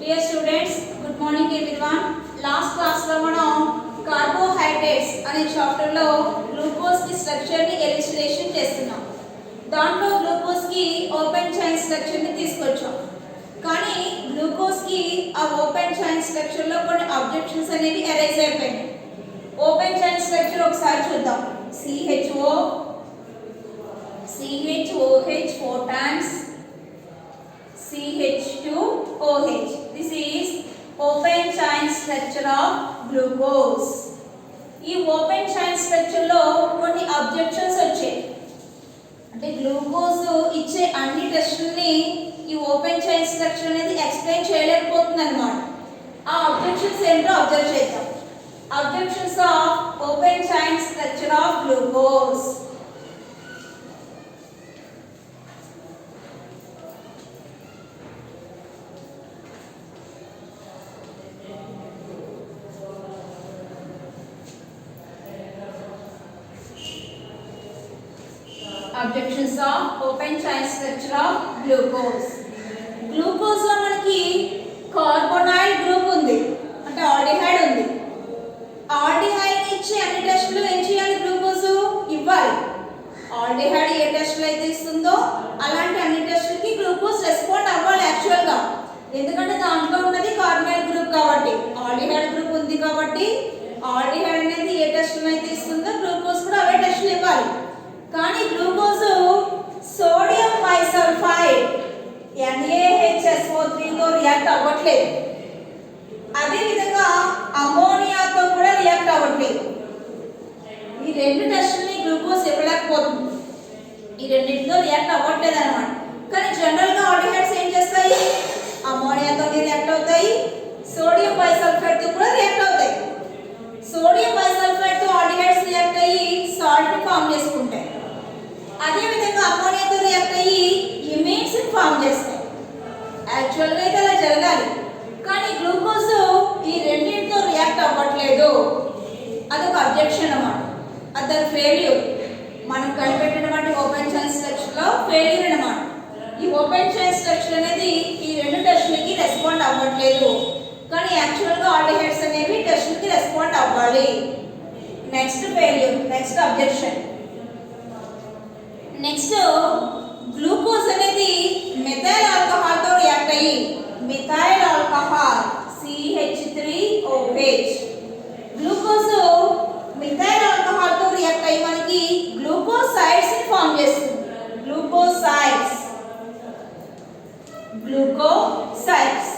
Dear students, good morning everyone. Last class లో మనం carbohydrates అనే చాప్టర్ లో గ్లూకోజ్ కి స్ట్రక్చర్ ని ఎలిస్ట్రేషన్ చేస్తున్నాం. దాంట్లో గ్లూకోజ్ కి ఓపెన్ చైన్ స్ట్రక్చర్ ని తీసుకొచ్చాం. కానీ గ్లూకోజ్ కి ఆ ఓపెన్ చైన్ స్ట్రక్చర్ లో కొన్ని ఆబ్జెక్షన్స్ అనేవి అరైజ్ అయిపోయాయి. ఓపెన్ చైన్ స్ట్రక్చర్ ఒకసారి చూద్దాం. CHOH 4 times CH2OH. This is open chain structure of glucose. ఈ ఓపెన్ చైన్ స్ట్రక్చర్ లో కొన్ని ఆబ్జెక్షన్స్ వచ్చాయి. అంటే గ్లూకోజ్ ఇచ్చే అన్ని టెస్టుల్ని ఈ ఓపెన్ చైన్ స్ట్రక్చర్ అనేది ఎక్స్ప్లెయిన్ చేయలేకపోతుంది అన్నమాట. ఆ ఆబ్జెక్షన్స్ ఏంటో అబ్జర్వ్ చేద్దాం. Objections of open chain structure of glucose. Objections of open chain structure of glucose. Glucose లో మనకి కార్బోనైల్ గ్రూప్ ఉంది, అంటే ఆల్డిహైడ్ ఉంది. ఆల్డిహైడ్ ఇచ్చే అన్ని టెస్టులు ఏం చేయాలి? గ్లూకోజ్ ఇవ్వాలి. ఆల్డిహైడ్ ఏ టెస్టులు అయితే ఇస్తుందో అలాంటి అన్ని టెస్టులకి గ్లూకోజ్ రెస్పాండ్ అవ్వాలి యాక్చువల్ గా. ఎందుకంటే దాంట్లో ఉన్నది కార్బోనైల్ గ్రూప్ కాబట్టి, ఆల్డిహైడ్ గ్రూప్ ఉంది కాబట్టి ఆల్డిహైడ్ అనేది ఏ టెస్టులు అయితే ఇస్తుందో గ్లూకోజ్ కూడా అవే టెస్టులు ఇవ్వాలి. కానీ గ్లూకోజ్ సోడియం బైసల్ఫైడ్ NaHSO3 తో రియాక్ట్ అవ్వట్లేదు. అదే విధంగా అమోనియాతో కూడా రియాక్ట్ అవ్వట్లేదు. ఈ రెండు టెస్టుల్ని గ్లూకోజ్ ఇవ్వలేకపోతుంది. ఈ రెండింటితో రియాక్ట్ అవ్వట్లేదు అన్నమాట. కానీ జనరల్ గా ఆల్డిహైడ్స్ ఏం చేస్తాయి? అమోనియాతో రియాక్ట్ అవుతాయి, సోడియం బైసల్ఫైడ్ తో కూడా రియాక్ట్ అవుతాయి. సోడియం బైసల్ఫైడ్ తో ఆల్డిహైడ్స్ రియాక్ట్ అయ్యి సాల్ట్ ఫామ్ చేసుకుంటాయి. అదే విధంగా అమోనియాతో రియాక్ట్ అయ్యి ఇమేట్స్ ఫామ్ చేస్తాయి. యాక్చువల్ గా అయితే అలా జరగాలి, కానీ గ్లూకోజ్ ఈ రెండింటితో రియాక్ట్ అవ్వట్లేదు. అదొక అబ్జెక్షన్ అన్నమాట. అదొక ఫెయిల్యూర్. మనం కనిపెట్టినటువంటి ఓపెన్ చైన్ స్ట్రక్చర్ లో ఫెయిల్యూర్ అన్నమాట. ఈ ఓపెన్ చైన్ స్ట్రక్చర్ అనేది ఈ రెండు టెస్టులకి రెస్పాండ్ అవ్వట్లేదు. కానీ యాక్చువల్ గా ఆల్డిహైడ్స్ అనేవి టెస్టులకి రెస్పాండ్ అవ్వాలి. Next failure, next objection. Next glucose అనేది మెథైల్ ఆల్కహాల్ తో రియాక్ట్ అయ్యి methyl alcohol CH3OH. Glucose methyl alcohol తో రియాక్ట్ అయ్యి మనకి గ్లూకోసైడ్స్ ని ఫామ్ చేస్తుంది. గ్లూకోసైడ్స్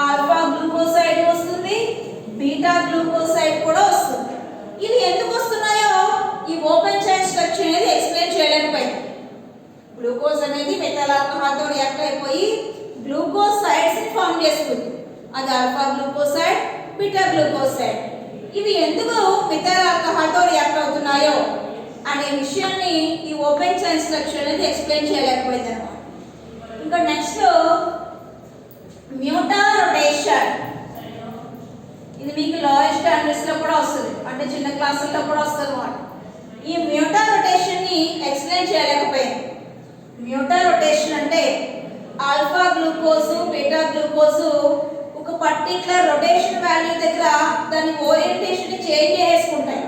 ఆల్ఫా గ్లూకోసైడ్ వస్తుంది, బీటా గ్లూకోసైడ్ కూడా వస్తుంది. ఇవి ఎందుకు వస్తున్నాయో ఈ ఓపెన్ చైన్ స్ట్రక్చర్ అనేది ఎక్స్ప్లెయిన్ చేయలేకపోయింది. గ్లూకోజ్ అనేది మెథైల్ ఆల్కహాల్ తో రియాక్ట్ అయిపోయి గ్లూకోసైడ్స్ ని ఫామ్ చేస్తుంది. అది ఆల్ఫా గ్లూకోసైడ్, బీటా గ్లూకోసైడ్. ఇవి ఎందుకు మెథైల్ ఆల్కహాల్ తో రియాక్ట్ అవుతున్నాయో అనే విషయాన్ని ఈ ఓపెన్ చైన్ స్ట్రక్చర్ అనేది ఎక్స్ప్లెయిన్ చేయలేకపోయింది అన్నమాట. ఇంకా నెక్స్ట్ మ్యూటా రొటేషన్. ఇది మీకు లోయర్ స్టాండర్డ్స్ లో కూడా వస్తుంది, అంటే చిన్న క్లాసుల్లో కూడా వస్తుంది అన్నమాట. ఈ మ్యూటా రొటేషన్ ని ఎక్స్ప్లెయిన్ చేయలేకపోయింది. మ్యూటా రొటేషన్ అంటే ఆల్ఫా గ్లూకోజ్, బీటా గ్లూకోజ్ ఒక పర్టికులర్ రొటేషన్ వాల్యూ దగ్గర దాని ఓరియంటేషన్ ని చేంజ్ చేసుకుంటాయి.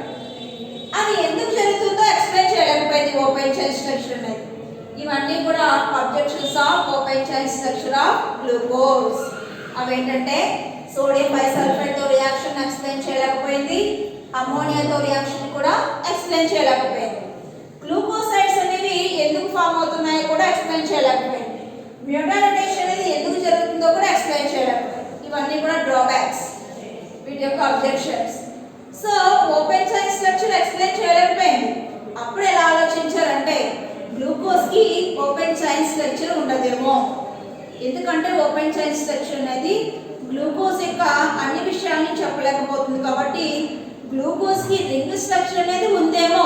అది ఎందుకు జరుగుతుందో ఎక్స్ప్లెయిన్ చేయలేకపోయింది ఓపెన్ చైన్ స్ట్రక్చర్ అనేది. ఇవన్నీ కూడా objections of open chain structure of glucose. అవేంటంటే సోడియం బైసల్ఫైడ్ తో రియాక్షన్ ఎక్స్ప్లెయిన్ చేయలేకపోయింది, అమోనియాతో రియాక్షన్ కూడా ఎక్స్ప్లెయిన్ చేయలేకపోయింది. గ్లూకోసైడ్స్ అనేవి ఎందుకు ఫామ్ అవుతున్నాయో కూడా ఎక్స్ప్లెయిన్ చేయలేకపోయింది. మ్యూటా రొటేషన్ అనేది ఎందుకు జరుగుతుందో కూడా ఎక్స్ప్లెయిన్ చేయలేకపోయింది. ఇవన్నీ కూడా డ్రాబ్యాక్స్, వీటి యొక్క objections. So open chain structure explain చేయలేకపోయింది. అప్పుడు ఎలా ఆలోచించారంటే గ్లూకోజ్ కి ఓపెన్ చైన్ స్ట్రక్చర్ ఉండదేమో. ఎందుకంటే ఓపెన్ చైన్ స్ట్రక్చర్ అనేది గ్లూకోజ్ యొక్క అన్ని విషయాలను చెప్పలేకపోతుంది కాబట్టి గ్లూకోజ్ కి రింగ్ స్ట్రక్చర్ అనేది ఉందేమో.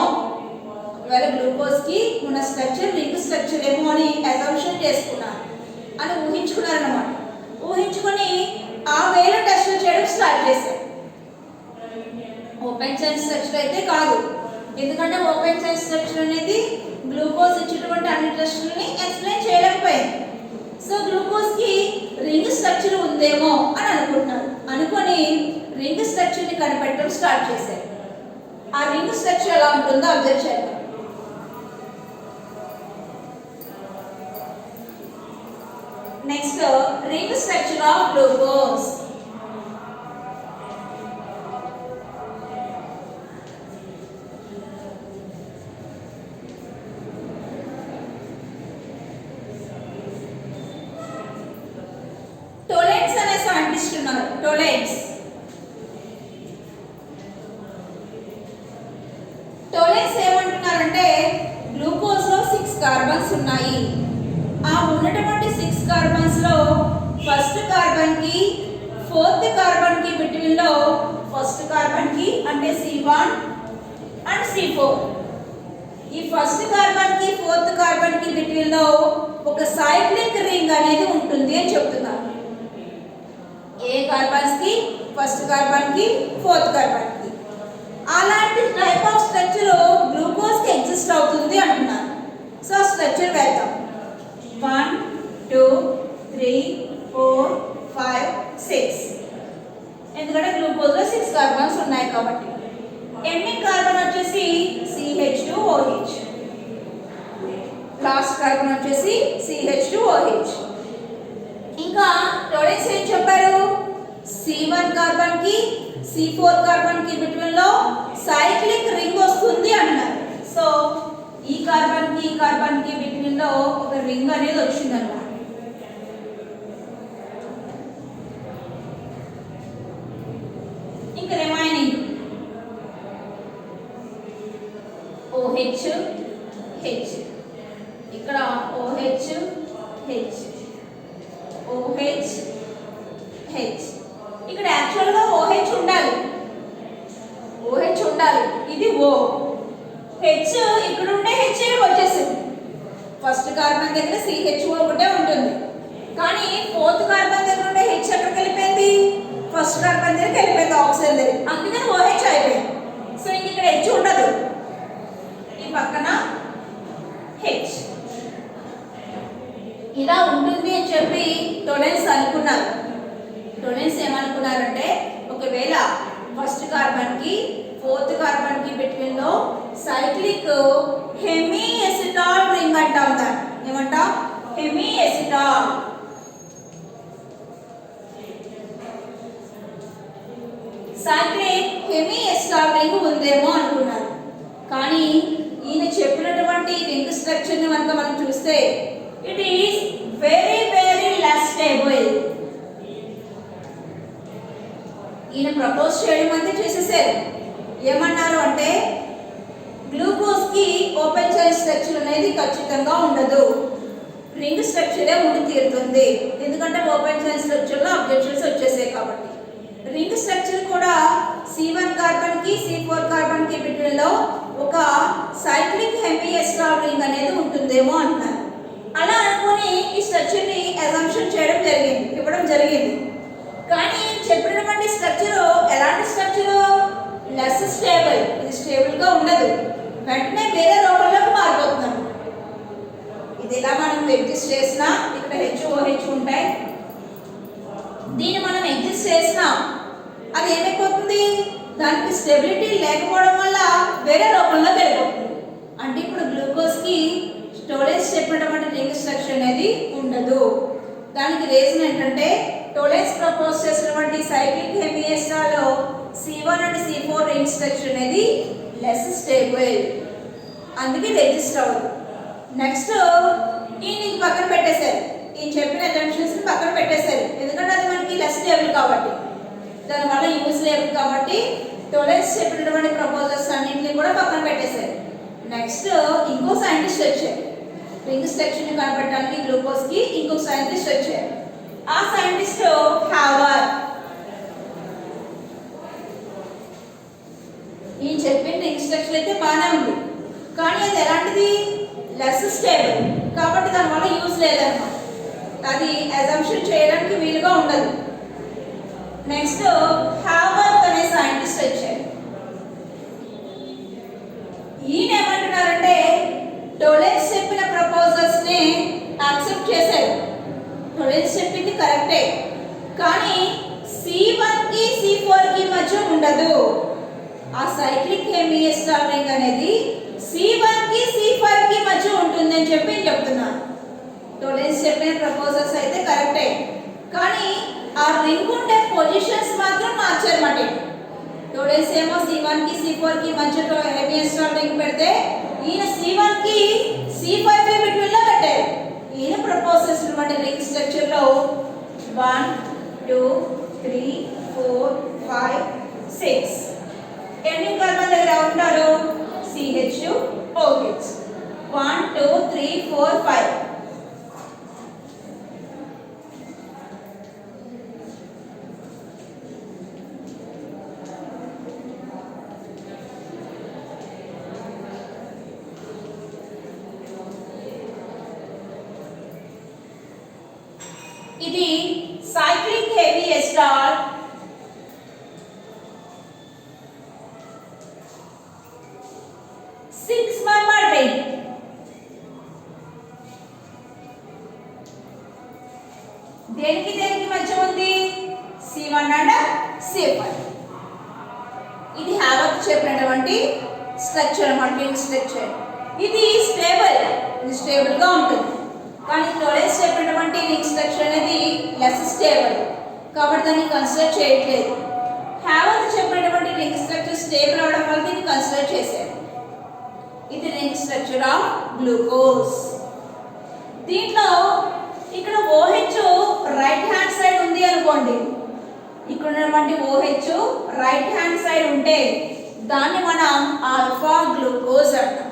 ఒకవేళ గ్లూకోజ్ కి ఉన్న స్ట్రక్చర్ రింగ్ స్ట్రక్చర్ ఏమో అని అసంప్షన్ చేసుకున్నారు, అని ఊహించుకున్నారు అన్నమాట. ఊహించుకొని ఆ వేలో టెస్టులు చేయడం స్టార్ట్ చేశారు. ఓపెన్ చైన్ స్ట్రక్చర్ అయితే కాదు, ఎందుకంటే ఓపెన్ చైన్ స్ట్రక్చర్ అనేది గ్లూకోజ్ ఇచ్చినటువంటి అన్ని టెస్టులని ఎక్స్ప్లెయిన్ చేయలేకపోయింది. సో గ్లూకోజ్ కి రింగ్ స్ట్రక్చర్ ఉంది ఉందేమో అని అనుకుంటున్నారు. అనుకొని రింగ్ స్ట్రక్చర్ని కనిపెట్టడం స్టార్ట్ చేశారు. ఆ రింగ్ స్ట్రక్చర్ ఎలా ఉంటుందో అబ్జర్వ్ చేద్దాం. Next ring structure of glucose. టోలెన్స్ అనే సైంటిస్ట్ ఉన్నారు. టోలెన్స్ ఏమంటున్నారంటే గ్లూకోజ్ లో 6 కార్బన్స్ ఉన్నాయి. ఆ ఉన్నటువంటి 6 కార్బన్స్ లో ఫస్ట్ కార్బన్ కి ఫోర్త్ కార్బన్ కి బిట్వీన్ లో ఫస్ట్ కార్బన్ కి అంటే C1 అండ్ C4, ఈ ఫస్ట్ కార్బన్ కి ఫోర్త్ కార్బన్ కి బిట్వీన్ లో ఒక సైక్లిక్ రింగ్ అనేది ఉంటుంది అని చెప్తున్నారు. ఏ కార్బన్స్ కి ఫస్ట్ కార్బన్ కి ఫోర్త్ కార్బన్ కి అలాంటి టైప్ ఆఫ్ స్ట్రక్చర్ గ్లూకోజ్ కి ఎగ్జిస్ట్ అవుతుంది అంటున్నారు. సో స్ట్రక్చర్ వేద్దాం. 1 2 3 4 5 6, ఎందుకంటే గ్లూకోజ్ లో 6 కార్బన్స్ ఉన్నాయి కాబట్టి. ఎండింగ్ కార్బన్ వచ్చేసి CH2OH, లాస్ట్ కార్బన్ వచ్చేసి CH2OH. ఇంకా టోలెన్స్ ఏం చెప్పారు? C1 కార్బన్ కి C4 కార్బన్ కి బిట్వీన్ లో సైక్లిక్ రింగ్ వస్తుంది అన్నారు. సో ఈ కార్బన్ కి బిట్వీన్ లో ఒక రింగ్ అనేది వచ్చింది అన్నమాట. ఇంకా రిమైనింగ్ OH H, ఇక్కడ OH H OH H, ఇక్కడ యాక్చువల్ గా OH ఉండాలి, ఇది O. H ఇక్కడ ఉండే H వచ్చేసింది. ఫస్ట్ కార్బన్ దగ్గర CHO ఒకటే ఉంటుంది, కానీ ఫోర్త్ కార్బన్ దగ్గర ఉండే H ఎక్కడికి వెళ్ళిపోయింది? ఫస్ట్ కార్బన్ దగ్గరికి వెళ్ళిపోయింది, ఆక్సిజన్ దగ్గర. అందుకని OH అయిపోయింది. సో ఇంక ఇక్కడ H ఉండదు, ఈ పక్కన H. ఇలా ఉంటుంది అని చెప్పి టోలెన్స్ అనుకున్నారు. టోలెన్స్ ఏమనుకున్నారంటే ఒకవేళ ఫస్ట్ కార్బన్ కి ఫోర్త్ కార్బన్ కి బిట్వీన్ లో సైక్లిక్ హెమీ ఎసిటాల్ రింగ్ అంటాం. దాన్ని ఏమంటాం? Hemi acetal. Cyclic hemi acetal ring ఉందేమో అనుకున్నారు. కానీ ఈయన చెప్పినటువంటి రింగ్ స్ట్రక్చర్ ని కనుక మనం చూస్తే it is very very less stable. ఈయన ప్రపోజ్ చేయడం అంతే చేసేసారు. ఏమన్నారు అంటే గ్లూకోజ్ కి ఓపెన్ చైన్ స్ట్రక్చర్ అనేది ఖచ్చితంగా ఉండదు, రింగ్ స్ట్రక్చరే ఉండి తీరుతుంది. ఎందుకంటే ఓపెన్ చైన్ స్ట్రక్చర్ లో అబ్జెక్షన్స్ వచ్చేసాయి కాబట్టి. రింగ్ స్ట్రక్చర్ కూడా C1 కార్బన్ కి C4 కార్బన్ కి బిట్వీన్ లో ఒక సైక్లిక్ హెమీ ఎసిటాల్ రింగ్ అనేది ఉంటుందేమో అంటున్నారు. అలా అనుకుని ఈ స్ట్రక్చర్ ని అజంప్షన్ చేయడం జరిగింది, ఇవ్వడం జరిగింది. కానీ చెప్పినటువంటి స్ట్రక్చర్ ఎలాంటి స్ట్రక్చర్? Less stable. ఇది స్టేబుల్ గా ఉండదు, వెంటనే వేరే రూపంలోకి మారిపోతున్నారు. ఇది ఇలా మనం ఎగ్జిస్ట్ చేసినా ఇక్కడ HOH ఉంటాయి, దీన్ని మనం ఎగ్జిస్ట్ చేసినా అది ఏమైపోతుంది? దానికి స్టెబిలిటీ లేకపోవడం వల్ల వేరే రూపంలోకి వెళ్ళిపోతుంది. అంటే ఇప్పుడు గ్లూకోజ్ కి టోలెన్స్ చెప్పినటువంటి రింగ్ స్ట్రక్చర్ అనేది ఉండదు. దానికి రీజన్ ఏంటంటే టోలెన్స్ ప్రపోజ్ చేసినటువంటి సైక్లిక్ హెమీ ఎసిటాల్ లో C1 and C4 ring structure అనేది లెస్ స్టేబుల్, అందుకే రిజిస్టర్ అవ్వదు. నెక్స్ట్ ఈ పక్కన పెట్టేశారు, ఈ చెప్పిన అజంప్షన్స్ పక్కన పెట్టేశారు. ఎందుకంటే అది మనకి లెస్ స్టేబుల్ కాబట్టి, దానివల్ల యూజ్ లేదు కాబట్టి టోలెన్స్ చెప్పినటువంటి ప్రపోజల్స్ అన్నింటినీ కూడా పక్కన పెట్టేశారు. నెక్స్ట్ ఇంకో సైంటిస్ట్ వచ్చారు రింగ్ స్ట్రక్చర్ ని కనిపెట్టడానికి గ్లూకోజ్ కి. ఇంకొక సైంటిస్ట్ వచ్చారు, ఆ సైంటిస్ట్ హావర్. ఈ చెప్పిన రింగ్ స్ట్రక్చర్ అయితే బాగానే ఉంది, కానీ అది ఎలాంటిది? లెస్ స్టేబుల్ కాబట్టి దానివల్ల యూజ్ లేదన్నమాట. అది అజంప్షన్ చేయడానికి వీలుగా ఉండదు. నెక్స్ట్ హావర్ అనే సైంటిస్ట్ వచ్చారు. ఈయన ఏమంటున్నారంటే టోలెన్స్ చెప్పిన ప్రపోజల్స్ ని యాక్సెప్ట్ చేశారు. టోలెన్స్ చెప్పింది కరెక్టే, కానీ C1 కి C4 కి మధ్య ఉండదు. ఆ సైక్లిక్ హెమిఎస్టార్ రింగ్ అనేది C1 కి C5 కి మధ్య ఉంటుందని చెప్పి నేను చెప్తున్నాను. టోలెన్స్ చెప్పిన ప్రపోజల్స్ అయితే కరెక్టే, కానీ ఆ రింగ్ ఉండే పొజిషన్స్ మాత్రం మార్చారన్నమాట. టోలెన్స్ ఏమో C1 కి C4 కి మధ్య హెమిఎస్టార్ రింగ్ పెడితే ఈయన C1 కి C5 కి బిట్వీన్ లో పెట్టారు. ఈయన ప్రపోజ్ చేసినటువంటి రింగ్ స్ట్రక్చర్ లో 1 2 3 4 5 6 ఎండింగ్ కార్బన్ దగ్గర ఉంటారు CH2OH 1 2 3 4 5. ఇది cyclic heavy ester six member ring. దేనికి దేనికి మధ్య ఉంది? C1 and C5. ఇది హావర్త్ చెప్పినటువంటి స్ట్రక్చర్ అన్నమాట, స్ట్రక్చర్. ఇది స్టేబుల్ గా ఉంటుంది. కానీ టోలెన్స్ చెప్పినటువంటి రింగ్ స్ట్రక్చర్ అనేది లెస్ స్టేబుల్, కాబట్టి దాన్ని కన్సిడర్ చేయట్లేదు. హావర్త్ చెప్పినటువంటి రింగ్ స్ట్రక్చర్ స్టేబుల్ అవడం వల్ల దీన్ని కన్సిడర్ చేశారు. ఇది రింగ్ స్ట్రక్చర్ ఆఫ్ గ్లూకోజ్. దీంట్లో ఇక్కడ OH రైట్ హ్యాండ్ సైడ్ ఉంది అనుకోండి. ఇక్కడ ఉన్నటువంటి OH రైట్ హ్యాండ్ సైడ్ ఉంటే దాన్ని మనం ఆల్ఫా గ్లూకోజ్ అంటాం.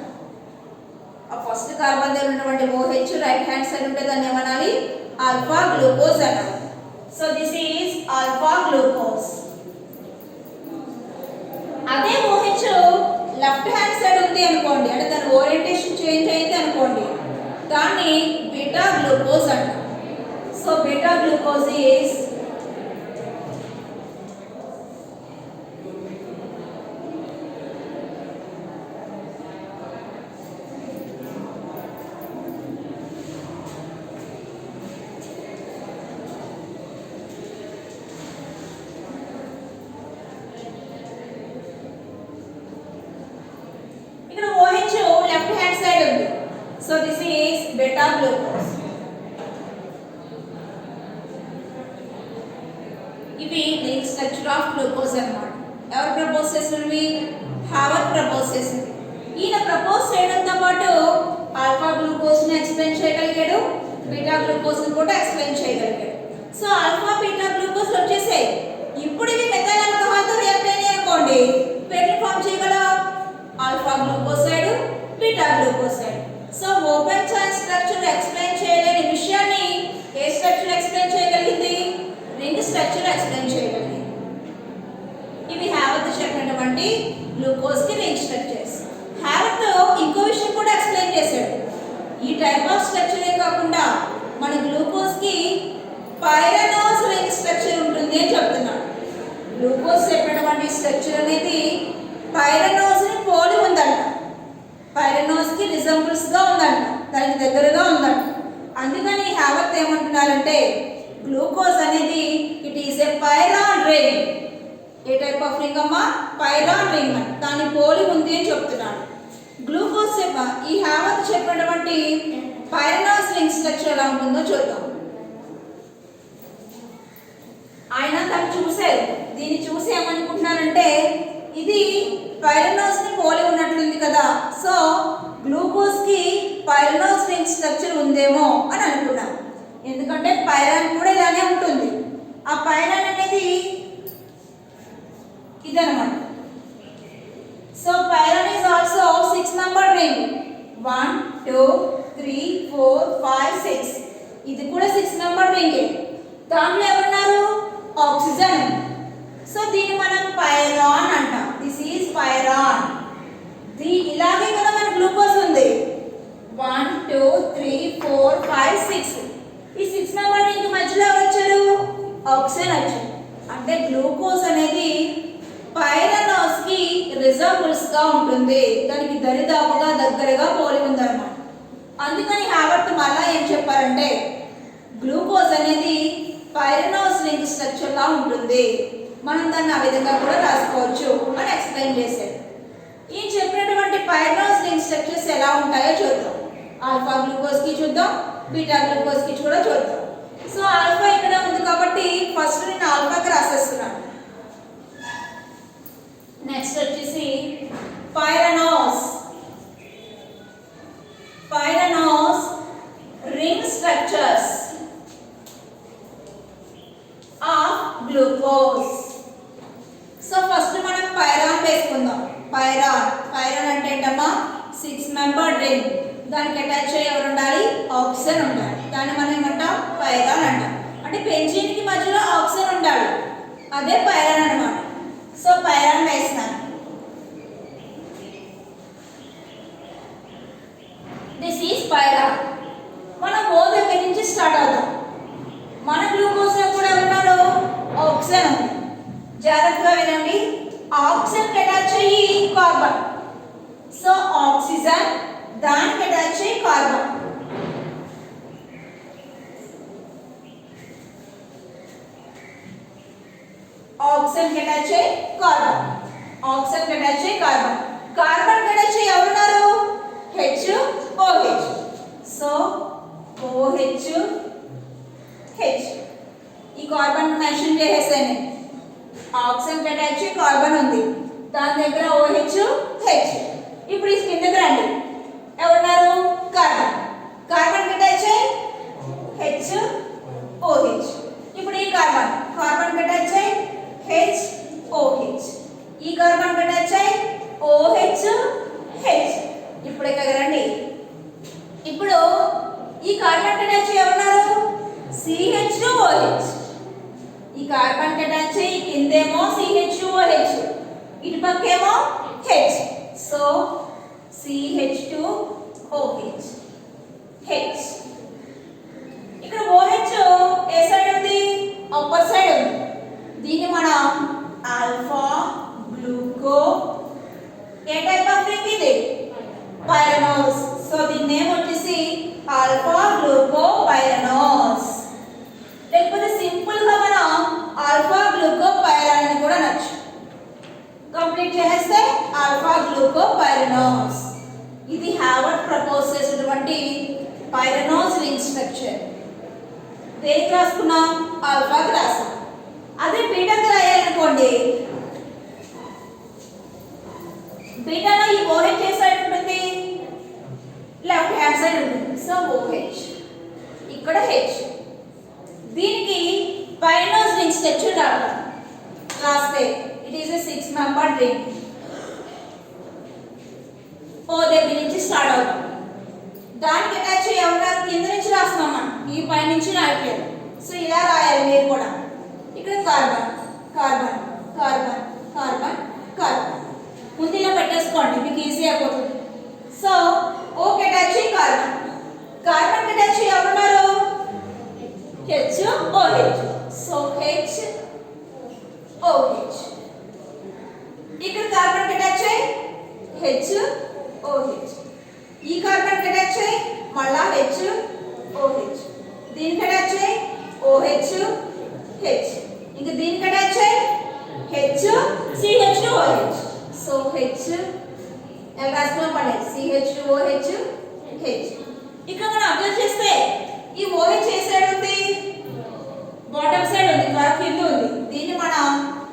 ఆ ఫస్ట్ కార్బన్ దగ్గర ఉన్నటువంటి OH రైట్ హ్యాండ్ సైడ్ ఉంటే దాన్ని ఏమనాలి? ఆల్ఫా గ్లూకోజ్ అనాలి. So this is alpha glucose. అదే OH లెఫ్ట్ హ్యాండ్ సైడ్ ఉంది అనుకోండి, అంటే దాని ఓరియంటేషన్ చేంజ్ అయింది అనుకోండి, దాన్ని బీటా గ్లూకోజ్ అంటాం. So beta glucose is so this is beta glucose. ఇవి రింగ్ స్ట్రక్చర్ ఆఫ్ గ్లూకోజ్ అన్నమాట. ఎవరు ప్రపోజ్ చేసినవి? హావర్త్ ప్రపోజ్ చేసింది. ఈయన ప్రపోజ్ చేయడంతో పాటు ఆల్ఫా గ్లూకోజ్ ని ఎక్స్ప్లెయిన్ చేయగలిగాడు, బీటా గ్లూకోజ్ ని కూడా ఎక్స్ప్లెయిన్ చేయగలిగాడు. సో ఆల్ఫా బీటా గ్లూకోజ్ వచ్చేసాయి. ఇప్పుడు ఇవి మెథైల్ ఆల్కహాల్ తో రియాక్ట్ అయినాయి అనుకోండి, పేరుని ఫామ్ చేయగల alpha glucose side, beta glucose side. So open chain structure explain చేయలేని విషయాన్ని ఏ స్ట్రక్చర్ ఎక్స్ప్లెయిన్ చేయగలిగింది? రింగ్ స్ట్రక్చర్ ఎక్స్ప్లెయిన్ చేయగలిగింది. ఇవి హావర్త్ చెప్పినటువంటి గ్లూకోజ్ కి రింగ్ స్ట్రక్చర్స్. హావర్త్ ఇంకో విషయం కూడా ఎక్స్ప్లెయిన్ చేశాడు. ఈ టైప్ ఆఫ్ స్ట్రక్చరే కాకుండా మన గ్లూకోజ్ కి పైరనోస్ రింగ్ స్ట్రక్చర్ ఉంటుంది అని చెప్తున్నాడు. గ్లూకోజ్ చెప్పినటువంటి స్ట్రక్చర్ అనేది పైరనోస్ ని పోలి ఉందంట. పైరనోస్ కి రిజంబుల్స్ గా ఉందంట, దానికి దగ్గరగా ఉందంట. అందుకని హావర్త్ ఏమంటున్నారంటే గ్లూకోజ్ అనేది it is a pyran ring. A type of ring అమ్మా? పైరాన్ రింగ్ అని, దాని పోలి ఉంది అని చెప్తున్నాడు. గ్లూకోజ్ ఈ హావర్త్ చెప్పినటువంటి పైరనోస్ రింగ్ స్ట్రక్చర్ ఎలా ఉంటుందో చూద్దాం. ఆయన తను చూశారు, దీన్ని చూసి ఏమనుకుంటున్నారంటే ఇది పైరనోస్ ని పోలి ఉన్నట్లుంది కదా, సో గ్లూకోజ్ కి పైరనోస్ రింగ్ స్ట్రక్చర్ ఉందేమో అని అనుకున్నాం. ఎందుకంటే పైరాన్ కూడా ఇలానే ఉంటుంది. ఆ పైరాన్ అనేది ఇదన్నమాట. So పైరాన్ is also 6 member ring. 1 2 3 4 5 6. ఇది కూడా 6 మెంబర్ రింగ్. దాంట్లో ఎవరున్నారు? ఆక్సిజన్. సో దీన్ని మనం పైరాన్ అంటాం. This is పైరాన్. ఇలాగే కదా మన గ్లూకోజ్ ఉంది. 1 2 3 4 5 6. ఈ 6 మెంబర్ రింగ్ మధ్యలో ఎవరు వచ్చారు? ఆక్సిజన్ వచ్చారు. అంటే గ్లూకోజ్ అనేది పైరనోస్ కి రిజంబుల్స్ గా ఉంటుంది, దానికి దరిదాపుగా దగ్గరగా పోలి ఉందన్నమాట. అందుకని హావర్త్ మళ్ళా ఏం చెప్పారంటే గ్లూకోజ్ అనేది పైరనోస్ లింక్ స్ట్రక్చర్ లా ఉంటుంది, మనం దాన్ని ఆ విధంగా కూడా రాసుకోవచ్చు అని ఎక్స్ప్లెయిన్ చేశారు. ఈ చెప్పినటువంటి పైరనోస్ లింక్ స్ట్రక్చర్స్ ఎలా ఉంటాయో చూద్దాం. ఆల్ఫా గ్లూకోజ్ కి చూద్దాం, బీటా గ్లూకోజ్ కి కూడా చూద్దాం. సో ఆల్ఫా ఇక్కడ ఉంది కాబట్టి ఫస్ట్ నేను ఆల్ఫాకి రాసేస్తున్నాను. నెక్స్ట్ వచ్చేసి pyranose ring structures of glucose. So first మనం పైరాన్ వేసుకుందాం. పైరాన్ అంటే ఏంటమ్మా 6 మెంబర్ రింగ్. దానికి అటాచ్ అయ్యి ఎవరు ఉండాలి? ఆక్సిజన్ ఉండాలి. దాన్ని మనం ఏమంటాం? పైరాన్ అంటాం. అంటే బెంజీన్ కి మధ్యలో ఆక్సిజన్ ఉండాలి, అదే పైరాన్ అన్నమాట. సో పైరాన్ వేసినాను. This is pyran. మనం ఓ దగ్గర నుంచి స్టార్ట్ అవుతాం. మన గ్లూకోజ్ లో కూడా ఉన్నారు ఆక్సిజన్ ఉంది. జాగ్రత్తగా వినండి. ఆక్సిజన్ అటాచ్ అయ్యి కార్బన్. సో ఆక్సిజన్ దానికి అటాచ్ అయ్యి కార్బన్. ఆక్సిజన్ అటాచ్ అయ్యి కార్బన్. ఆక్సిజన్ అటాచ్ అయ్యి కార్బన్. కార్బన్ అటాచ్ అయ్యి ఎవరున్నారు? HOH. So OH H. ఈ కార్బన్ మెన్షన్ చేసేసాను. ఆక్సిజన్ అటాచ్ అయ్యి కార్బన్ ఉంది, దాని దగ్గర OH H. ఇప్పుడు ఈ కిందకి రండి. ఎవరున్నారు? కార్బన్. కార్బన్ అటాచ్ అయ్యి HOH. ఇప్పుడు ఈ కార్బన్ అటాచ్ అయ్యి HOH. ఈ కార్బన్ అటాచ్ అయ్యి OH H. ఇప్పుడు ఇక్కడ రండి. ఇప్పుడు ఈ కార్బన్ అటాచ్ అయ్యి ఎవరున్నారు? CHOH. ఈ కార్బన్ అటాచ్ అయ్యి కిందేమో CHOH, ఇటు పక్కేమో H. So CH2OH H. ఇక్కడ OH ఏ సైడ్ ఉంది? అప్పర్ సైడ్ ఉంది. దీన్ని మనం alpha గ్లూకో A type of ring ఇది? పైరనోస్. సో దీని నేమ్ వచ్చేసి ఆల్ఫా గ్లూకో పైరనోస్. లేకపోతే సింపుల్ గా మనం ఆల్ఫా గ్లూకో పైరాన్ అని కూడా అనొచ్చు. కంప్లీట్ చేస్తే ఆల్ఫా గ్లూకో పైరనోస్. ఇది హార్వర్డ్ ప్రపోజ్ చేసినటువంటి పైరనోస్ రింగ్ స్ట్రక్చర్. దేనికి రాసుకున్నాం? ఆల్ఫాకి రాసాం. అదే బీటాకి రాయాలనుకోండి, బీటాలో ఈ OH ఏ సైడ్ ఉంటుంది? లెఫ్ట్ హ్యాండ్ సైడ్ ఉంటుంది. సో OH, ఇక్కడ H. దీనికి పైరనోస్ రింగ్ స్ట్రక్చర్ రాస్తే it is a 6 member ring. O దగ్గర నుంచి స్టార్ట్ అవుతాం. దానికి అటాచ్ ఎవరు? కింద నుంచి రాస్తున్నాం మనం, ఈ పై నుంచి రాయట్లేదు. సో ఇలా రాయాలి మీరు కూడా. ఇక్కడ carbon carbon carbon carbon carbon ముందు ఇలా పెట్టేసుకోండి, మీకు ఈజీ అయిపోతుంది. So okay attach carbon. Carbon attach ఎవరున్నారు? HOH. So HOH. ఇక్కడ కార్బన్ అటాచ్ HOH. ఈ కార్బన్ అటాచ్ మళ్ళా HOH. దీనికి అటాచ్ OH H. ఇంకా దీనికి అటాచ్ CH2OH. సో H ఎలా రాసుకున్నాం పడలేదు, CH2OH H. ఇక్కడ మనం అబ్జర్వ్ చేస్తే ఈ OH ఏ సైడ్ ఉంది? బాటమ్ సైడ్ ఉంది, కింద ఉంది. దీన్ని మనం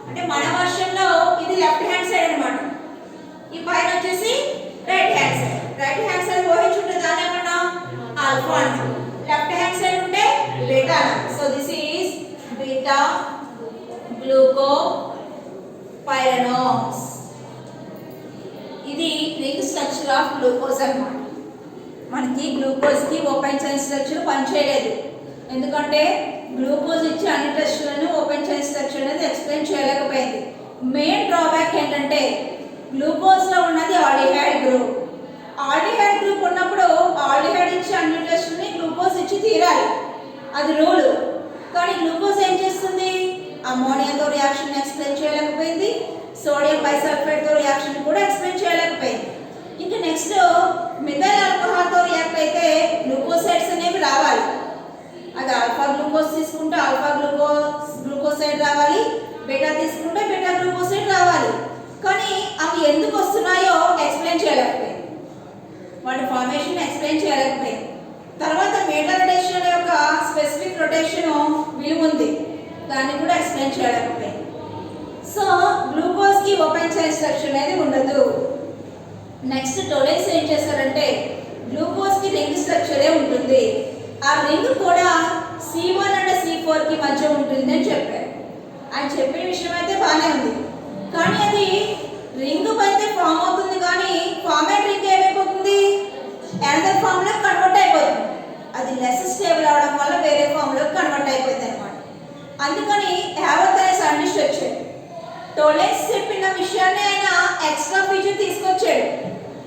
అంటే మన వర్షంలో ఇది లెఫ్ట్ హ్యాండ్ సైడ్ అన్నమాట. ఈ పైన వచ్చేసి right hand side. Right hand side OH ఉంటే దాన్ని ఏమన్నాం? ఆల్ఫా అంటాం. లెఫ్ట్ హ్యాండ్ సైడ్ ఉంటే బీటా అంటాం. So this is beta గ్లూకో pyranose. ఇది రింగ్ స్ట్రక్చర్ ఆఫ్ గ్లూకోజ్ అన్నమాట. మనకి గ్లూకోజ్ కి ఓపెన్ చైన్ స్ట్రక్చర్ పనిచేయలేదు, ఎందుకంటే గ్లూకోజ్ ఇచ్చి అన్ని టెస్టులను ఓపెన్ చైన్ స్ట్రక్చర్ అనేది ఎక్స్ప్లెయిన్ చేయలేకపోయింది. మెయిన్ డ్రాబ్యాక్ ఏంటంటే గ్లూకోజ్ లో ఉన్నది ఆల్డిహైడ్ గ్రూప్. ఆల్డిహైడ్ గ్రూప్ ఉన్నప్పుడు ఆల్డిహైడ్ ఇచ్చి అన్ని టెస్టులని గ్లూకోజ్ ఇచ్చి తీరాలి, అది రూల్. కానీ గ్లూకోజ్ ఏం చేస్తుంది? అమ్మోనియాతో రియాక్షన్ ఎక్స్ప్లెయిన్ చేయలేకపోయింది, సోడియం బైసల్ఫేట్ తో రియాక్షన్ కూడా ఎక్స్ప్లెయిన్ చేయలేకపోయింది. ఇంకా నెక్స్ట్ మిథైల్ ఆల్కహాల్ తో రియాక్ట్ అయితే గ్లూకోసైడ్స్ అనేవి రావాలి. అది ఆల్ఫా గ్లూకోజ్ తీసుకుంటే ఆల్ఫా గ్లూకోసైడ్ రావాలి, బీటా తీసుకుంటే బీటా గ్లూకోసైడ్ రావాలి. కానీ అవి ఎందుకు వస్తున్నాయో ఎక్స్ప్లెయిన్ చేయలేకపోయింది, వాటి ఫార్మేషన్ ఎక్స్ప్లెయిన్ చేయలేకపోయింది. తర్వాత మీటర్ రొటేషన్ యొక్క స్పెసిఫిక్ రొటేషన్ విలువ ఉంది, దాన్ని కూడా ఎక్స్ప్లెయిన్ చేయలేకపోయింది. సో గ్లూకోజ్కి ఓపెన్ చైన్ స్ట్రక్చర్ అనేది ఉండదు. నెక్స్ట్ టోలెన్స్ ఏం చేశారంటే గ్లూకోజ్కి రింగ్ స్ట్రక్చరే ఉంటుంది, ఆ రింగ్ కూడా C1 అండ్ C4కి మధ్య ఉంటుంది అని చెప్పారు. ఆయన చెప్పిన విషయం అయితే బాగానే ఉంది, కానీ అది రింగ్ అయితే ఫామ్ అవుతుంది, కానీ ఫార్మేట్ రింగ్ ఏమైపోతుంది, అనదర్ ఫామ్ లో కన్వర్ట్ అయిపోతుంది. అది లెస్ స్టేబుల్ అవడం వల్ల వేరే ఫామ్ లో కన్వర్ట్ అయిపోతుంది అనమాట. అందుకని హ్యావత్ అనే సైంటిస్ట్ వచ్చాడు, టోలెన్స్ చెప్పిన విషయాన్ని ఆయన ఎక్స్ట్రా ఫీచర్ తీసుకొచ్చాడు.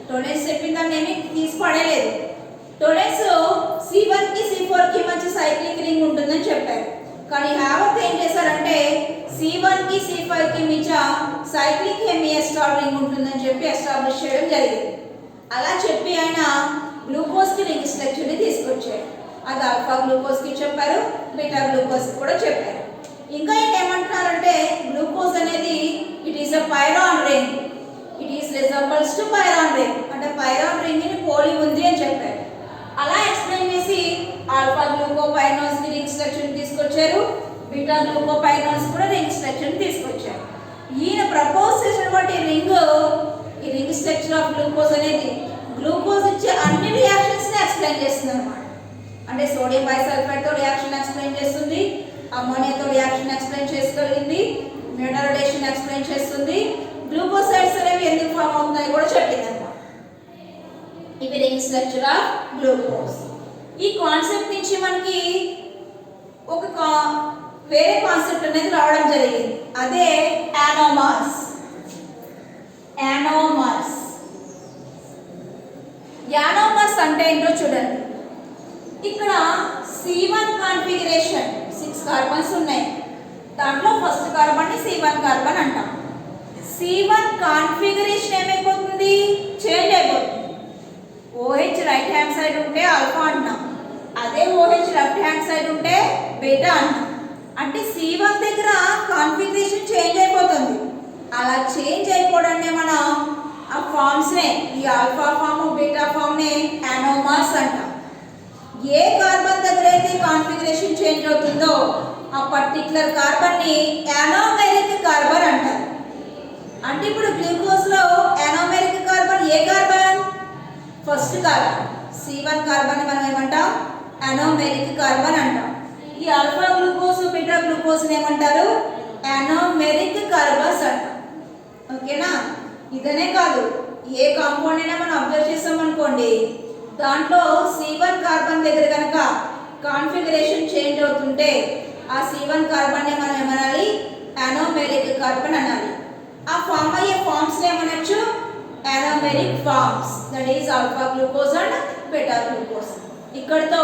టోలెన్స్ చెప్పిన దాన్ని ఏమి తీసి పడలేదు. టోలెన్స్ C1కి C4కి మధ్య సైక్లిక్ రింగ్ ఉంటుందని చెప్పారు, కానీ హ్యావత్ ఏం చేశారంటే C1కి C5కి మధ్య సైక్లిక్ హెమిఎస్ట్రాల్ రింగ్ ఉంటుందని చెప్పి ఎస్టాబ్లిష్ చేయడం జరిగింది. అలా చెప్పి ఆయన గ్లూకోజ్కి రింగ్ స్ట్రక్చర్ని తీసుకొచ్చారు. అది ఆల్ఫా గ్లూకోజ్కి చెప్పారు, బీటా గ్లూకోజ్కి కూడా చెప్పారు. ఇంకా ఆయన ఏమంటున్నారంటే గ్లూకోజ్ అనేది it is a పైరాన్ ring, it is resembles to పైరాన్ ring, అంటే పైరాన్ రింగ్ ని పోలి ఉంది అని చెప్పారు. అలా ఎక్స్ప్లెయిన్ చేసి ఆల్ఫా గ్లూకోపైరాన్స్ కి రింగ్ స్ట్రక్చర్ తీసుకొచ్చారు, బీటా గ్లూకోపైరాన్స్ కూడా రింగ్ స్ట్రక్చర్ తీసుకొచ్చారు. ఈయన ప్రపోజ్ చేసినటువంటి ఈ రింగ్ స్ట్రక్చర్ ఆఫ్ గ్లూకోజ్ అనేది గ్లూకోజ్ ఇచ్చే అన్ని రియాక్షన్స్ ని ఎక్స్ప్లెయిన్ చేస్తుంది అనమాట. అంటే సోడియం బైసల్ఫేట్ తో రియాక్షన్ ఎక్స్ప్లెయిన్ చేస్తుంది, అమ్మోనియాతో రియాక్షన్ ఎక్స్ప్లెయిన్ చేసుకోగలిగింది, మీటర్ రొటేషన్ ఎక్స్ప్లెయిన్ చేస్తుంది, గ్లూకోసైడ్స్ అనేవి ఎందుకు ఫామ్ అవుతున్నాయి కూడా చెప్పింది అనమాట. ఇవి రింగ్ స్ట్రక్చర్ ఆఫ్ గ్లూకోజ్. ఈ కాన్సెప్ట్ నుంచి మనకి ఒక వేరే కాన్సెప్ట్ అనేది రావడం జరిగింది, అదే యానోమర్స్. యానోమర్స్ అంటే ఏంటో చూడండి. ఇక్కడ C1 కాన్ఫిగరేషన్ 6 కార్బన్స్ ఉన్నాయి, దాంట్లో ఫస్ట్ కార్బన్ ని C1 కార్బన్ అంటాం. C1 కాన్ఫిగరేషన్ ఏమైపోతుంది, చేంజ్ అయిపోతుంది. OH రైట్ హ్యాండ్ సైడ్ ఉంటే ఆల్ఫా అంటాం, అదే OH లెఫ్ట్ హ్యాండ్ సైడ్ ఉంటే బీటా అంటాం. అంటే C1 దగ్గర కాన్ఫిగరేషన్ చేంజ్ అయిపోతుంది. అలా చేంజ్ అయిపోవడాన్ని మనం ఆ ఫార్మ్స్ నే, ఈ ఆల్ఫా ఫామ్ బీటా ఫామ్ నే యానోమర్స్ అంటాం. ఏ కార్బన్ దగ్గర అయితే కాన్ఫిగరేషన్ చేంజ్ అవుతుందో ఆ పర్టిక్యులర్ కార్బన్ ని యానోమెరిక్ కార్బన్ అంటారు. అంటే ఇప్పుడు గ్లూకోజ్ లో యానోమెరిక్ కార్బన్ ఏ carbon, first carbon. C1 carbon ని మనం ఏమంటాం, యానోమెరిక్ కార్బన్ అంటాం. ఈ ఆల్ఫా గ్లూకోజ్ బీటా గ్లూకోజ్ ఏమంటారు, యానోమెరిక్ కార్బన్స్ అంటాం. ఓకేనా? ఇదనే కాదు, ఏ కాంపౌండ్ అయినా మనం అబ్జర్వ్ చేసాం అనుకోండి, దాంట్లో C1 కార్బన్ దగ్గర కనుక కాన్ఫిగరేషన్ చేంజ్ అవుతుంటే ఆ C1 కార్బన్ ని మనం ఏమనాలి, యానోమెరిక్ కార్బన్ అనాలి. ఆ ఫామ్ అయ్యే ఫార్మ్స్ ఏమనొచ్చు, anomeric forms, that is alpha glucose and beta glucose. ఇక్కడతో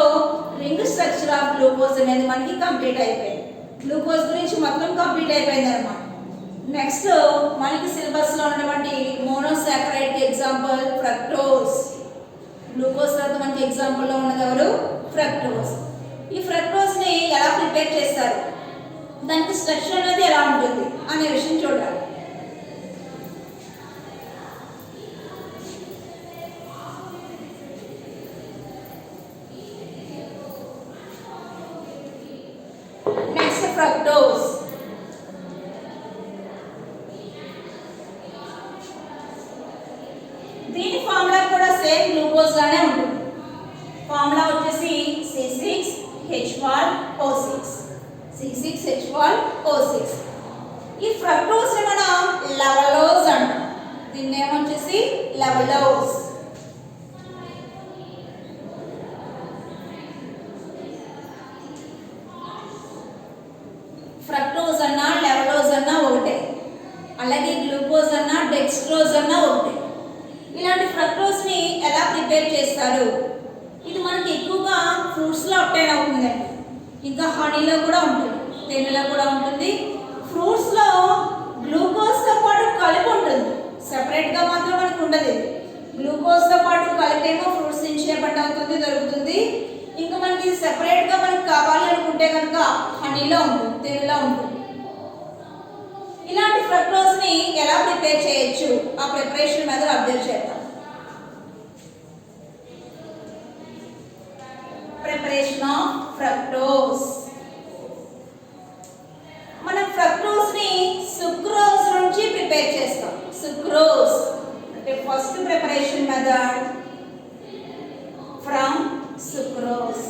రింగ్ స్ట్రక్చర్ ఆఫ్ గ్లూకోజ్ అనేది మనకి కంప్లీట్ అయిపోయింది. గ్లూకోజ్ గురించి మొత్తం కంప్లీట్ అయిపోయింది అనమాట. నెక్స్ట్ మనకి సిలబస్ లో ఉన్నటువంటి మోనోసాకరైడ్ కి ఎగ్జాంపుల్ ఫ్రక్టోజ్. గ్లూకోజ్ తర్వాత మనకి ఎగ్జాంపుల్ లో ఉన్నది ఎవరు, ఫ్రక్టోజ్. ఈ ఫ్రక్టోజ్ ని ఎలా ప్రిపేర్ చేస్తారు, దానికి స్ట్రక్చర్ అనేది ఎలా ఉంటుంది అనే విషయం చూడాలి. Next fructose. దీని ఫార్ములా కూడా సేమ్ గ్లూకోజ్ లానే ఉంటుంది. ఫార్ములా వచ్చేసి C6H12O6. C6H12O6. ఈ ఫ్రక్టోజ్ ని మనం లెవలోజ్ అంటాం. దీని నేమ్ వచ్చేసి లెవలోజ్. ఫ్రక్టోజ్ అన్నా లెవలోజ్ అన్నా ఒకటే, అలాగే గ్లూకోజ్ అన్నా డెక్స్ట్రోజ్ అన్నా ఒకటే. ఇలాంటి ఫ్రక్టోజ్ ని ఎలా ప్రిపేర్ చేస్తారు, ఇది మనకి ఎక్కువగా ఫ్రూట్స్ లో అప్టైన్ అవుతుందండి, ఇంకా హనీలో కూడా ఉంటుంది, తేనెలో కూడా ఉంటుంది. ఫ్రూట్స్ లో గ్లూకోజ్ తో పాటు కలిపి ఉంటుంది, సెపరేట్ గా మాత్రం మనకు ఉండదు. గ్లూకోజ్ తో పాటు కలిపేమో ఫ్రూట్స్ నుంచి ఏర్పడి అవుతుంది, దొరుకుతుంది. ఇంకా మనకి సెపరేట్గా మనకి కావాలి అనుకుంటే కనుక హనీలో ఉంటుంది, తేనెలో ఉంటుంది. ఇలాంటి ఫ్రక్టోజ్ని ఎలా ప్రిపేర్ చేయొచ్చు, ఆ ప్రిపరేషన్ మెథడ్ అబ్జర్వ్ చేద్దాం. Preparation of fructose. మనం ఫ్రక్టోజ్ని సుక్రోజ్ నుంచి ప్రిపేర్ చేస్తాం. సుక్రోజ్ అంటే first preparation method from sucrose.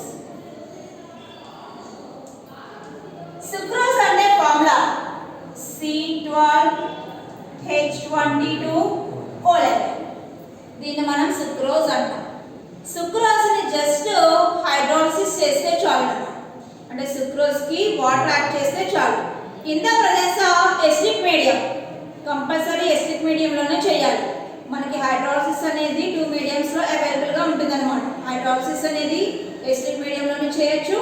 Sucrose అంటే ఫార్ములా C12H22O11. దీన్ని మనం సుక్రోజ్ అంటాం. సుక్రోజ్ని జస్ట్ హైడ్రాలిసిస్ చేస్తే చాలు అన్నమాట. అంటే సుక్రోజ్కి వాటర్ యాడ్ చేస్తే చాలు. In the presence of acidic medium, compulsory acidic మీడియంలోనే చేయాలి. మనకి హైడ్రాలిసిస్ అనేది 2 మీడియంస్లో అవైలబుల్గా ఉంటుంది అనమాట. హైడ్రాలిసిస్ అనేది ఎసిడిక్ మీడియంలోనే చేయొచ్చు,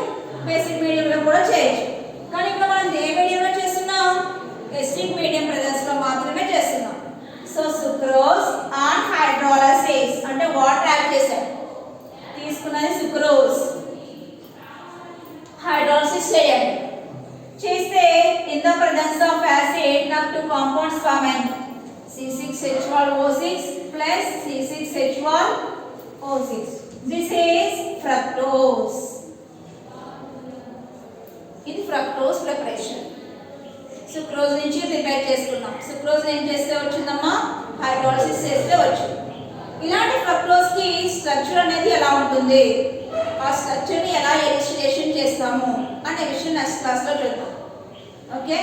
బేసిక్ మీడియంలో కూడా చేయొచ్చు. కానీ ఇక్కడ మనం ఏ మీడియంలో చేస్తున్నాం? ఎసిడిక్ మీడియం ప్రెజెన్స్లో మాత్రమే చేస్తున్నాం. సో సుక్రోజ్ ఆన్ హైడ్రాలిసిస్ అంటే వాటర్ యాడ్ చేశాం, తీసుకున్నది సుక్రోజ్, హైడ్రాలిసిస్ చేయండి. చేస్తే in the presence of acid నాకు 2 కాంపౌండ్స్ ఫామ్ అయ్యాయి. C6H12O6 plus C6H12O6. This is fructose. ఇది ఫ్రక్టోజ్ ప్రిపరేషన్. సుక్రోజ్ నుంచి ప్రిపేర్ చేసుకున్నాం. సుక్రోజ్ ఏం చేస్తే వచ్చిందమ్మా? హైడ్రాలిసిస్ చేస్తే వచ్చింది. ఇలాంటి ఫ్రక్టోజ్కి స్ట్రక్చర్ అనేది ఎలా ఉంటుంది, ఆ స్ట్రక్చర్ని ఎలా ఎలిస్ట్రేషన్ చేస్తాము అనే విషయం నెక్స్ట్ క్లాస్లో చూద్దాం. ఓకే.